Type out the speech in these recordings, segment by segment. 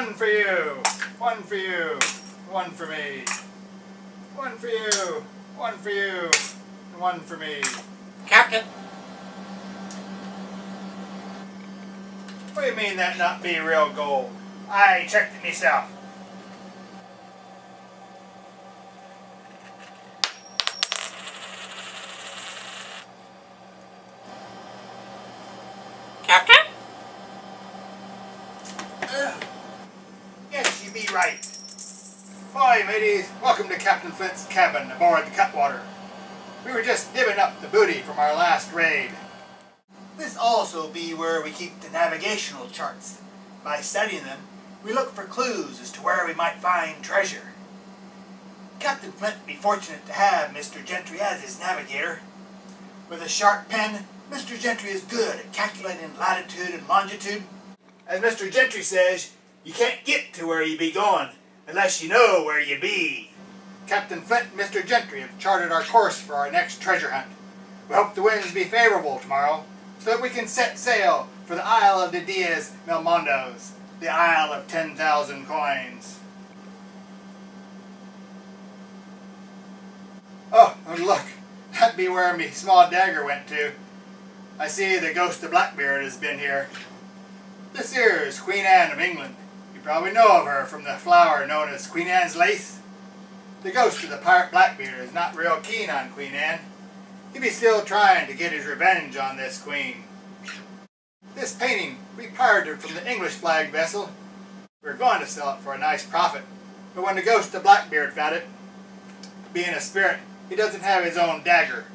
One for you. One for you. One for me. One for you. One for you. And one for me. Captain. What do you mean that not be real gold? I checked it myself. Captain? Yes, you be right. Hi, mateys. Welcome to Captain Flint's cabin aboard the Cutwater. We were just divvying up the booty from our last raid. This also be where we keep the navigational charts. By studying them, we look for clues as to where we might find treasure. Captain Flint be fortunate to have Mr. Gentry as his navigator. With a sharp pen, Mr. Gentry is good at calculating latitude and longitude. As Mr. Gentry says, you can't get to where you be going unless you know where you be. Captain Flint and Mr. Gentry have charted our course for our next treasure hunt. We hope the winds be favorable tomorrow, so that we can set sail for the Isle of the Diaz Melmondos, the Isle of 10,000 coins. Oh, and look, that be where me small dagger went to. I see the ghost of Blackbeard has been here. This here is Queen Anne of England. You probably know of her from the flower known as Queen Anne's lace. The ghost of the pirate Blackbeard is not real keen on Queen Anne. He be still trying to get his revenge on this queen. This painting we pirated from the English flag vessel. We were going to sell it for a nice profit, but when the ghost of Blackbeard found it, being a spirit, he doesn't have his own dagger.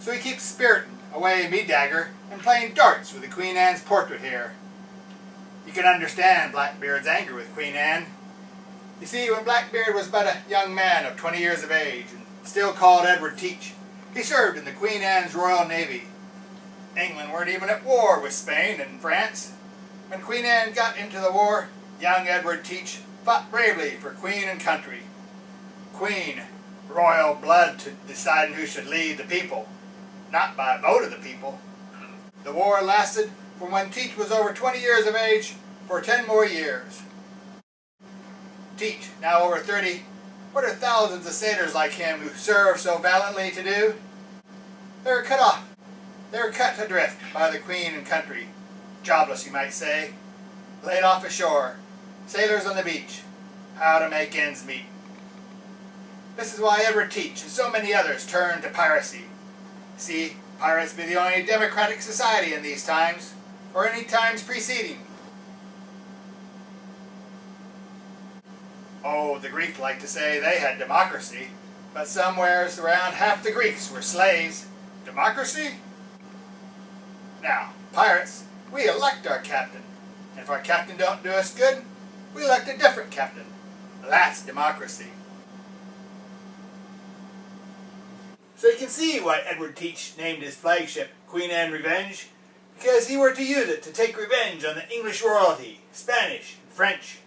So he keeps spiriting away me dagger and playing darts with the Queen Anne's portrait here. You can understand Blackbeard's anger with Queen Anne. You see, when Blackbeard was but a young man of 20 years of age and still called Edward Teach, he served in the Queen Anne's Royal Navy. England weren't even at war with Spain and France. When Queen Anne got into the war, young Edward Teach fought bravely for Queen and country. Queen, royal blood to deciding who should lead the people, not by a vote of the people. The war lasted from when Teach was over 20 years of age for 10 more years. Teach, now over 30, what are thousands of sailors like him who serve so valiantly to do? They were cut off. They were cut adrift by the Queen and country, jobless you might say, laid off ashore, sailors on the beach, how to make ends meet. This is why Edward Teach and so many others turned to piracy. See, pirates be the only democratic society in these times, or any times preceding. Oh, the Greeks like to say they had democracy, but somewheres around half the Greeks were slaves. Democracy? Now, pirates, we elect our captain, and if our captain don't do us good, we elect a different captain. That's democracy. So you can see why Edward Teach named his flagship Queen Anne Revenge, because he were to use it to take revenge on the English royalty, Spanish, and French.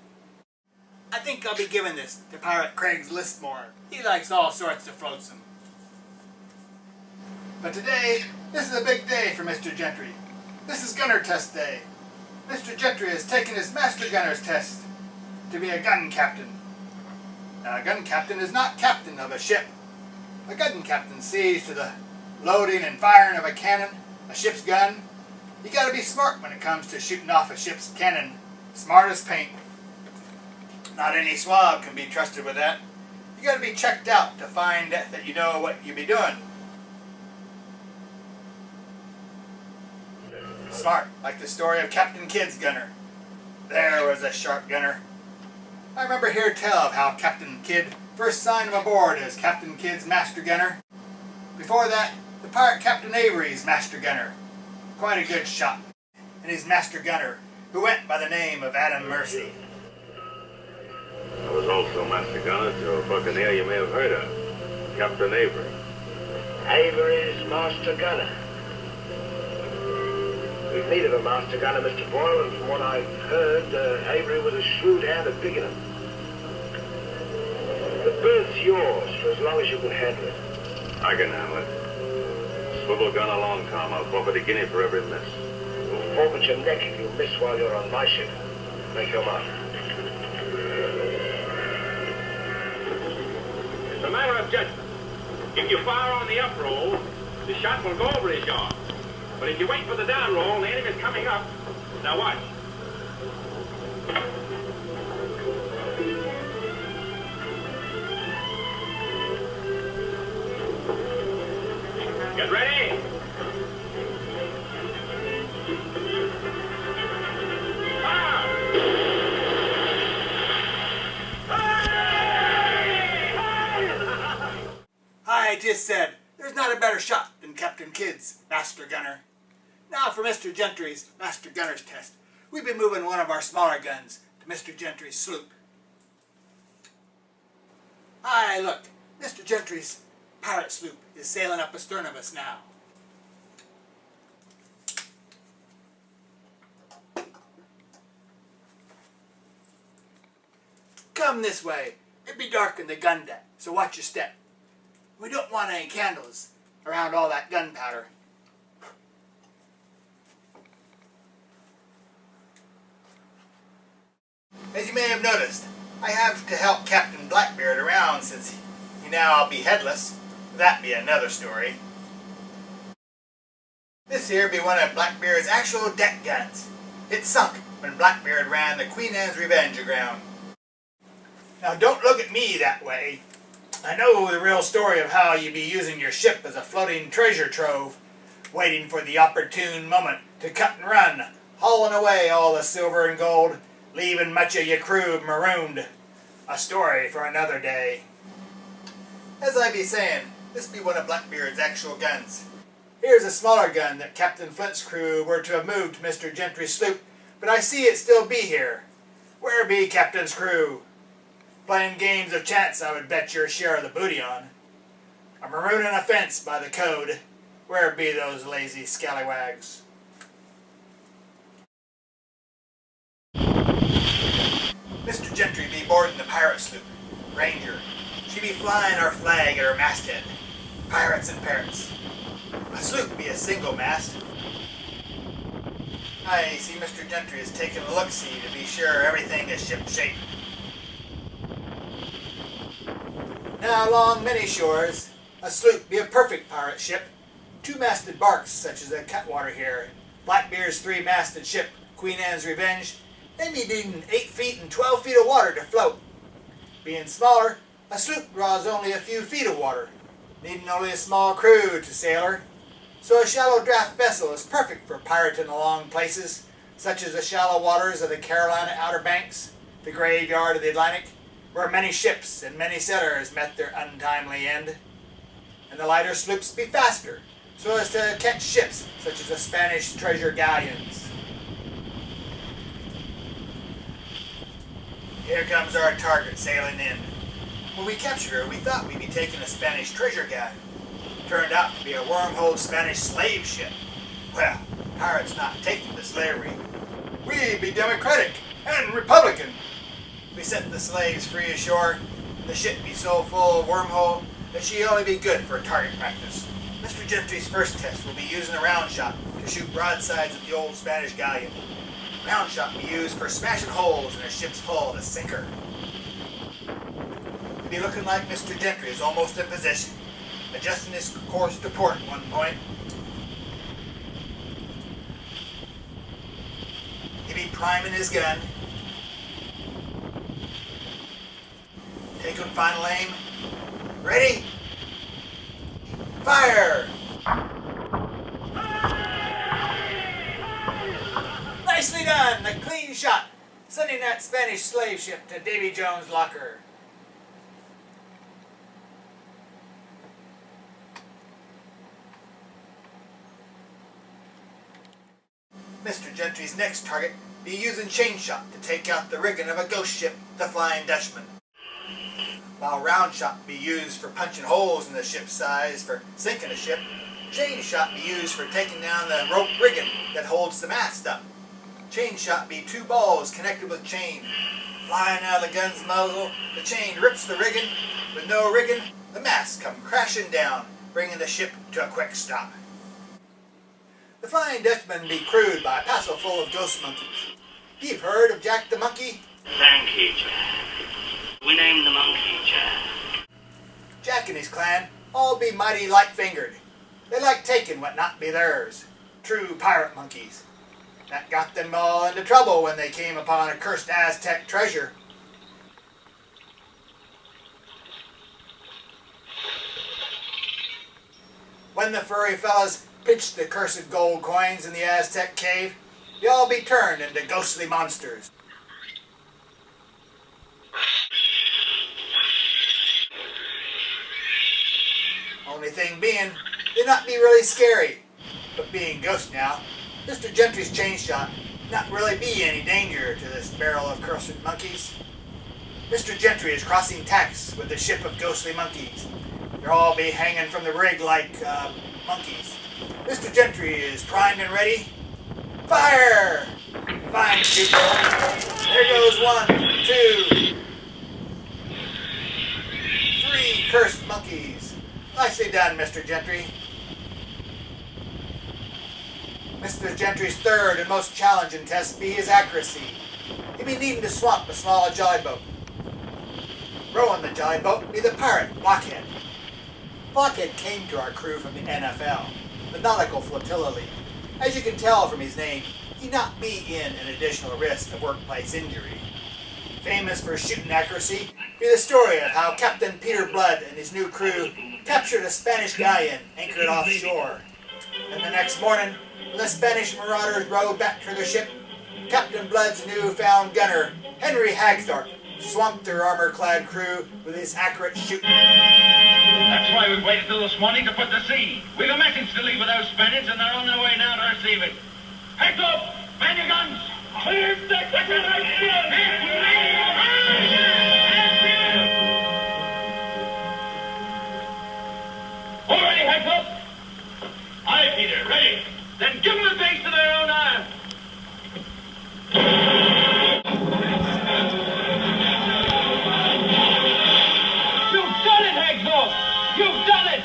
I think I'll be giving this to Pirate Craig's Listmore. He likes all sorts of flotsam. But today, this is a big day for Mr. Gentry. This is gunner test day. Mr. Gentry has taken his master gunner's test to be a gun captain. Now, a gun captain is not captain of a ship. A gun captain sees to the loading and firing of a cannon, a ship's gun. You gotta be smart when it comes to shooting off a ship's cannon. Smart as paint. Not any swab can be trusted with that. You gotta be checked out to find that you know what you be doing. Smart, like the story of Captain Kidd's gunner. There was a sharp gunner. I remember hear tell of how Captain Kidd first signed him aboard as Captain Kidd's master gunner. Before that, the pirate Captain Avery's master gunner. Quite a good shot. And his master gunner, who went by the name of Adam Mercy. I was also master gunner to a buccaneer you may have heard of, Captain Avery. Avery's master gunner. We've needed a master gunner, Mr. Boyle, and from what I've heard, Avery was a shrewd hand at picking him. The berth's yours for as long as you can handle it. I can handle it. Swivel gun along, Tom. I'll forfeit a guinea for every miss. You'll forfeit your neck if you miss while you're on my ship. Make your mark. It's a matter of judgment. If you fire on the up roll, the shot will go over his yard. But if you wait for the down roll, the enemy's coming up. Now watch. Get ready. I just said, there's not a better shot than Captain Kidd's Master Gunner. Now for Mr. Gentry's Master Gunner's test. We've been moving one of our smaller guns to Mr. Gentry's sloop. Aye, look, Mr. Gentry's pirate sloop is sailing up astern of us now. Come this way. It be dark in the gun deck, so watch your step. We don't want any candles around all that gunpowder. As you may have noticed, I have to help Captain Blackbeard around since he now be headless. That be another story. This here be one of Blackbeard's actual deck guns. It sunk when Blackbeard ran the Queen Anne's Revenge aground. Now don't look at me that way. I know the real story of how you be using your ship as a floating treasure trove, waiting for the opportune moment to cut and run, hauling away all the silver and gold, leaving much of your crew marooned. A story for another day. As I be saying, this be one of Blackbeard's actual guns. Here's a smaller gun that Captain Flint's crew were to have moved to Mr. Gentry's sloop, but I see it still be here. Where be Captain's crew? Playing games of chance I would bet your share of the booty on. A maroon and a fence by the code. Where be those lazy scallywags? Mr. Gentry be boarding the pirate sloop, Ranger. She be flying our flag at her masthead. Pirates and parrots. A sloop be a single mast. I see Mr. Gentry is taking a look-see to be sure everything is ship-shape. Now along many shores, a sloop be a perfect pirate ship. Two-masted barks such as the Cutwater here, Blackbeard's three-masted ship, Queen Anne's Revenge, they be needing 8 feet and 12 feet of water to float. Being smaller, a sloop draws only a few feet of water, needing only a small crew to sail her. So a shallow draft vessel is perfect for pirating along places, such as the shallow waters of the Carolina Outer Banks, the graveyard of the Atlantic, where many ships and many settlers met their untimely end. And the lighter sloops be faster, so as to catch ships such as the Spanish treasure galleons. Here comes our target sailing in. When we captured her, we thought we'd be taking a Spanish treasure galleon. Turned out to be a wormhole Spanish slave ship. Well, pirates not taking to slavery. We be democratic and republican. We set the slaves free ashore, and the ship be so full of wormhole that she only be good for target practice. Mr. Gentry's first test will be using a round shot to shoot broadsides at the old Spanish galleon. Round shot be used for smashing holes in a ship's hull to sink her. It be looking like Mr. Gentry is almost in position, adjusting his course to port at one point. He be priming his gun. Taking final aim. Ready? Fire! Nicely done! A clean shot, sending that Spanish slave ship to Davy Jones' locker. Mr. Gentry's next target be using chain shot to take out the rigging of a ghost ship, the Flying Dutchman. While round shot be used for punching holes in the ship's sides for sinking a ship, chain shot be used for taking down the rope rigging that holds the mast up. Chain shot be two balls connected with chain. Flying out of the gun's muzzle, the chain rips the rigging. With no rigging, the mast come crashing down, bringing the ship to a quick stop. The Flying Dutchman be crewed by a passel full of ghost monkeys. You've heard of Jack the Monkey? Thank you, Jack. We named the monkey Jack. Jack and his clan all be mighty light-fingered. They like taking what not be theirs. True pirate monkeys. That got them all into trouble when they came upon a cursed Aztec treasure. When the furry fellas pitched the cursed gold coins in the Aztec cave, they all be turned into ghostly monsters. Only thing being, they not be really scary. But being ghosts now, Mr. Gentry's chain shot not really be any danger to this barrel of cursed monkeys. Mr. Gentry is crossing tacks with the ship of ghostly monkeys. They'll all be hanging from the rig like monkeys. Mr. Gentry is primed and ready. Fire! Fine shoot. There goes 1, 2, 3 cursed monkeys. Nicely done, Mr. Gentry. Mr. Gentry's third and most challenging test be his accuracy. He be needing to swamp a small jollyboat. Rowing the jollyboat be the parrot Blockhead. Blockhead came to our crew from the NFL, the Nautical Flotilla League. As you can tell from his name, he not be in an additional risk of workplace injury. Famous for shooting accuracy be the story of how Captain Peter Blood and his new crew captured a Spanish galleon anchored offshore. And the next morning, when the Spanish marauders rowed back to their ship, Captain Blood's newfound gunner, Henry Hagthorpe, swamped their armor-clad crew with his accurate shooting. That's why we've waited till this morning to put to sea. We've a message to leave with those Spaniards, and they're on their way now to receive it. Heads up! Man your guns! Clear the Already, heads up! Aye, Peter, ready. Then give them a taste of their own iron. You've done it, Hagthorpe! You've done it!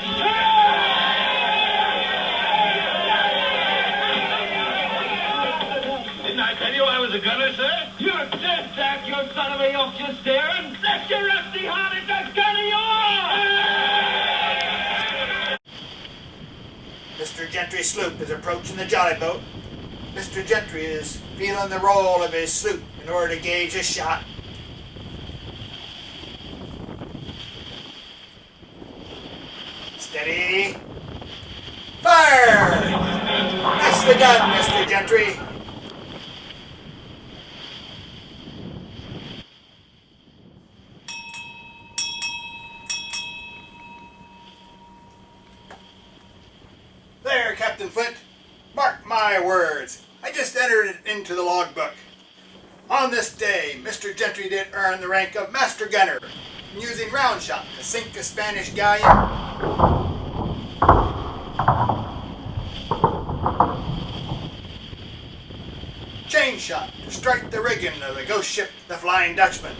Didn't I tell you I was a gunner, sir? You're dead, Jack, you son of a Yorkshire staring! That's your rusty heart, it's a gun of yours! Mr. Gentry's sloop is approaching the jollyboat. Mr. Gentry is feeling the roll of his sloop in order to gauge his shot. Steady. Fire! Nicely done, Mr. Gentry. There, Captain Flint. Mark my words. I just entered it into the logbook. On this day, Mr. Gentry did earn the rank of Master Gunner, using round shot to sink a Spanish galleon, chain shot to strike the rigging of the ghost ship, the Flying Dutchman.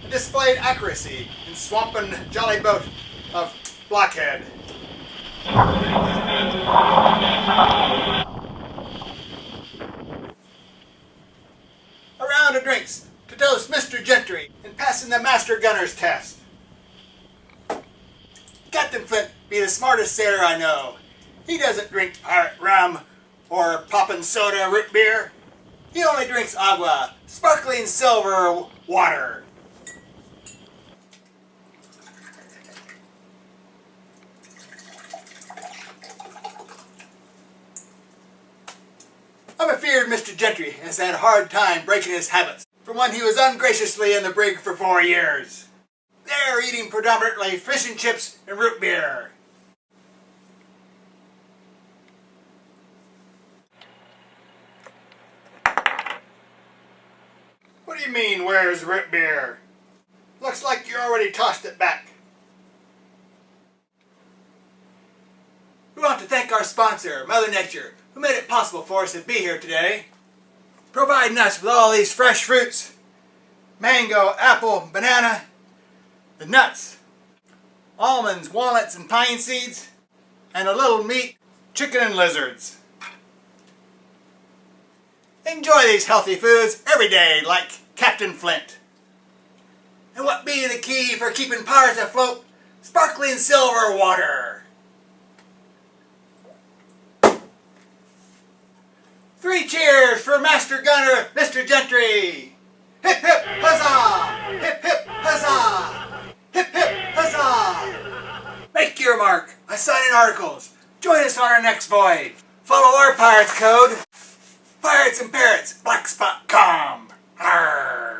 Displayed accuracy in swamping jollyboat of Blockhead. A round of drinks to toast Mr. Gentry in passing the Master Gunner's test. Captain Flint be the smartest sailor I know. He doesn't drink pirate rum or poppin' soda root beer. He only drinks agua, sparkling silver water. I'm afeard Mr. Gentry has had a hard time breaking his habits from when he was ungraciously in the brig for 4 years. They're eating predominantly fish and chips and root beer. What do you mean, where's root beer? Looks like you already tossed it back. We want to thank our sponsor, Mother Nature, who made it possible for us to be here today. providing us with all these fresh fruits. Mango, apple, banana, the nuts, almonds, walnuts, and pine seeds, and a little meat, chicken and lizards. Enjoy these healthy foods every day like Captain Flint. And what be the key for keeping pirates afloat? Sparkling silver water. 3 cheers for Master Gunner, Mr. Gentry. Hip hip huzzah! Hip hip huzzah! Hip hip huzzah! Make your mark by signing articles. Join us on our next voyage. Follow our pirates code. Pirates and Parrots Blackspot.com. Arrgh.